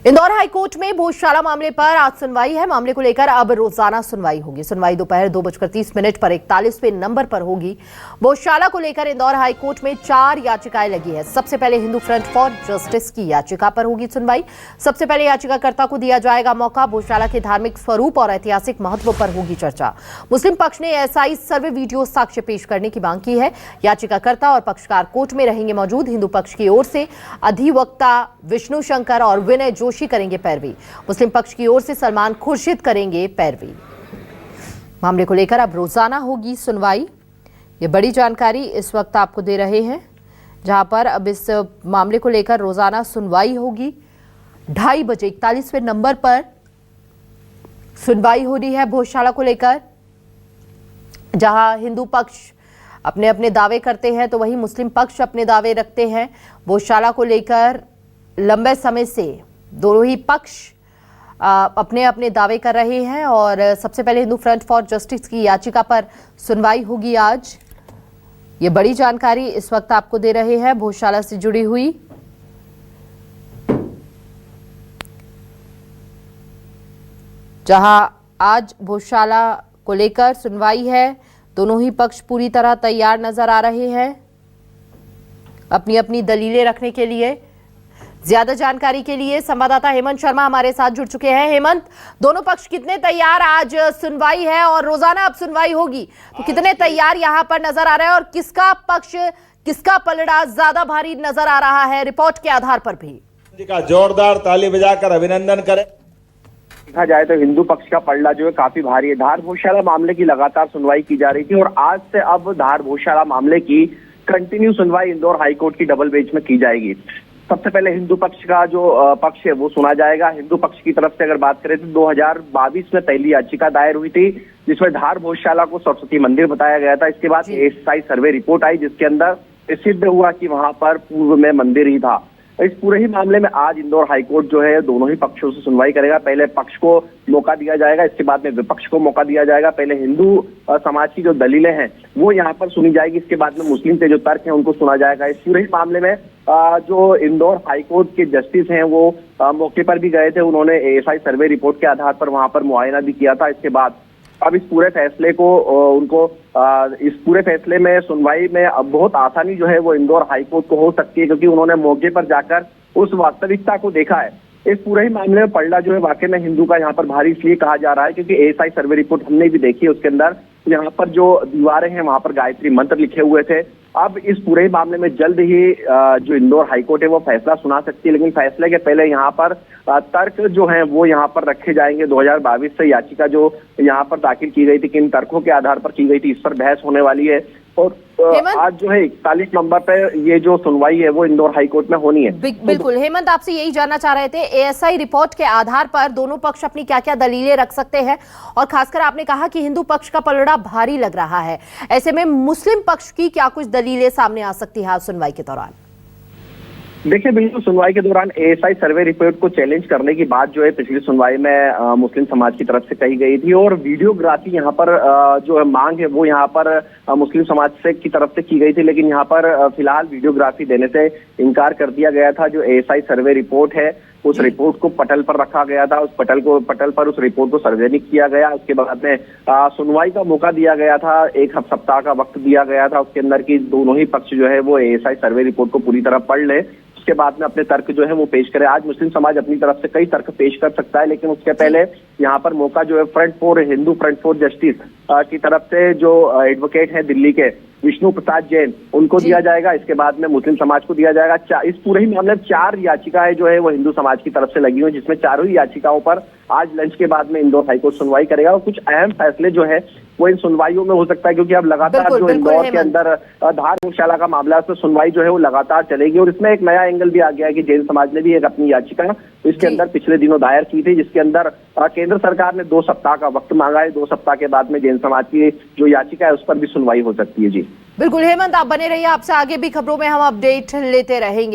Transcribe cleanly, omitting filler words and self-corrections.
Indore high court में भोजशाला मामले पर आज सुनवाई है। मामले को लेकर अब रोजाना सुनवाई होगी। सुनवाई दोपहर 2:30 पर 41वें नंबर पर होगी। भोजशाला को लेकर इंदौर हाईकोर्ट में 4 याचिकाएं लगी है। सबसे पहले हिंदू फ्रंट फॉर जस्टिस की याचिका पर होगी सुनवाई। सबसे पहले याचिकाकर्ता को दिया जाएगा मौका। भोजशाला के धार्मिक स्वरूप और ऐतिहासिक महत्व पर होगी चर्चा। मुस्लिम पक्ष ने एएसआई सर्वे वीडियो साक्ष्य पेश करने की मांग की है। याचिकाकर्ता और पक्षकार कोर्ट में रहेंगे मौजूद। हिंदू पक्ष की ओर से अधिवक्ता विष्णु शंकर और विनय जोशी करेंगे पैरवी। मुस्लिम पक्ष की ओर से सलमान खुर्शीद करेंगे पैरवी। मामले को लेकर अब रोजाना होगी सुनवाई। ये बड़ी जानकारी इस वक्त आपको दे रहे हैं, जहां पर अब इस मामले को लेकर रोजाना सुनवाई होगी। 2:30 बजे 41वें नंबर पर सुनवाई हो रही है भोजशाला को लेकर, जहां हिंदू पक्ष अपने अपने दावे करते हैं तो वहीं मुस्लिम पक्ष अपने दावे रखते हैं। भोजशाला को लेकर लंबे समय से दोनों ही पक्ष अपने अपने दावे कर रहे हैं और सबसे पहले हिंदू फ्रंट फॉर जस्टिस की याचिका पर सुनवाई होगी आज। ये बड़ी जानकारी इस वक्त आपको दे रहे हैं भोजशाला से जुड़ी हुई। जहां आज भोजशाला को लेकर सुनवाई है। दोनों ही पक्ष पूरी तरह तैयार नजर आ रहे हैं अपनी अपनी दलीलें रखने के लिए। ज्यादा जानकारी के लिए संवाददाता हेमंत शर्मा हमारे साथ जुड़ चुके हैं। हेमंत, दोनों पक्ष कितने तैयार? आज सुनवाई है और रोजाना अब सुनवाई होगी, तो कितने तैयार यहां पर नजर आ रहे हैं और किसका पक्ष, किसका पलड़ा ज्यादा भारी नजर आ रहा है रिपोर्ट के आधार पर भी? का जोरदार ताली बजाकर अभिनंदन करें। देखा जाए तो हिंदू पक्ष का पलड़ा जो है काफी भारी है। धार भोजशाला मामले की लगातार सुनवाई की जा रही थी और आज से अब धार भोजशाला मामले की कंटिन्यू सुनवाई इंदौर हाईकोर्ट की डबल बेंच में की जाएगी। सबसे पहले हिंदू पक्ष का जो पक्ष है वो सुना जाएगा। हिंदू पक्ष की तरफ से अगर बात करें तो 2022 में पहली याचिका दायर हुई थी, जिसमें धार भोजशाला को सरस्वती मंदिर बताया गया था। इसके बाद एएसआई सर्वे रिपोर्ट आई, जिसके अंदर सिद्ध हुआ कि वहां पर पूर्व में मंदिर ही था। इस पूरे ही मामले में आज इंदौर हाईकोर्ट जो है दोनों ही पक्षों से सुनवाई करेगा। पहले पक्ष को मौका दिया जाएगा, इसके बाद में विपक्ष को मौका दिया जाएगा। पहले हिंदू समाज की जो दलीलें हैं वो यहाँ पर सुनी जाएगी, इसके बाद में मुस्लिम के जो तर्क हैं उनको सुना जाएगा। इस पूरे ही मामले में जो इंदौर हाईकोर्ट के जस्टिस हैं वो मौके पर भी गए थे। उन्होंने एएसआई सर्वे रिपोर्ट के आधार पर वहां पर मुआयना भी किया था। इसके बाद अब इस पूरे फैसले को इस पूरे फैसले में सुनवाई में अब बहुत आसानी जो है वो इंदौर हाईकोर्ट को हो सकती है, क्योंकि उन्होंने मौके पर जाकर उस वास्तविकता को देखा है। इस पूरे ही मामले में पलड़ा जो है वाकई में हिंदू का यहाँ पर भारी इसलिए कहा जा रहा है क्योंकि एएसआई सर्वे रिपोर्ट हमने भी देखी है। उसके अंदर यहाँ पर जो दीवारें हैं वहां पर गायत्री मंत्र लिखे हुए थे। अब इस पूरे मामले में जल्द ही जो इंदौर हाईकोर्ट है वो फैसला सुना सकती है, लेकिन फैसले के पहले यहाँ पर तर्क जो हैं वो यहाँ पर रखे जाएंगे। 2022 से याचिका जो यहाँ पर दाखिल की गई थी, किन तर्कों के आधार पर की गई थी, इस पर बहस होने वाली है। और आज जो है 41 नंबर पे ये जो सुनवाई है वो इंदौर हाईकोर्ट में होनी है। बिल्कुल हेमंत, आपसे यही जानना चाह रहे थे, एएसआई रिपोर्ट के आधार पर दोनों पक्ष अपनी क्या क्या दलीलें रख सकते हैं, और खासकर आपने कहा कि हिंदू पक्ष का पलड़ा भारी लग रहा है, ऐसे में मुस्लिम पक्ष की क्या कुछ दलीलें सामने आ सकती है आज सुनवाई के दौरान? देखिए, बिल्कुल सुनवाई के दौरान एएसआई सर्वे रिपोर्ट को चैलेंज करने की बात जो है पिछली सुनवाई में मुस्लिम समाज की तरफ से कही गई थी, और वीडियोग्राफी यहाँ पर जो है मांग है वो यहाँ पर मुस्लिम समाज से की तरफ से की गई थी, लेकिन यहाँ पर फिलहाल वीडियोग्राफी देने से इनकार कर दिया गया था। जो एएसआई सर्वे रिपोर्ट है उस रिपोर्ट को पटल पर रखा गया था, उस पटल पर उस रिपोर्ट को सार्वजनिक किया गया। उसके बाद में सुनवाई का मौका दिया गया था, एक सप्ताह का वक्त दिया गया था उसके अंदर की दोनों ही पक्ष जो है वो एएसआई सर्वे रिपोर्ट को पूरी तरह पढ़ ले, उसके बाद में अपने तर्क जो है वो पेश करे। आज मुस्लिम समाज अपनी तरफ से कई तर्क पेश कर सकता है, लेकिन उसके पहले यहाँ पर मौका जो है हिंदू फ्रंट फॉर जस्टिस की तरफ से जो एडवोकेट हैं दिल्ली के विष्णु प्रसाद जैन, उनको दिया जाएगा। इसके बाद में मुस्लिम समाज को दिया जाएगा। इस पूरे ही मामले में 4 याचिकाएं जो है वो हिंदू समाज की तरफ से लगी हुई, जिसमें चारों ही याचिकाओं पर आज लंच के बाद में इंदौर हाईकोर्ट सुनवाई करेगा। और कुछ अहम फैसले जो है वो इन सुनवाइयों में हो सकता है, क्योंकि अब लगातार जो इंदौर के अंदर धार भोजशाला का मामला है उसमें सुनवाई जो है वो लगातार चलेगी। और इसमें एक नया एंगल भी आ गया है कि जैन समाज ने भी एक अपनी याचिका इसके अंदर पिछले दिनों दायर की थी, जिसके अंदर केंद्र सरकार ने 2 सप्ताह का वक्त मांगा है। 2 सप्ताह के बाद में जैन समाज की जो याचिका है उस पर भी सुनवाई हो सकती है। जी बिल्कुल हेमंत, आप बने रहिए, आपसे आगे भी खबरों में हम अपडेट लेते रहेंगे।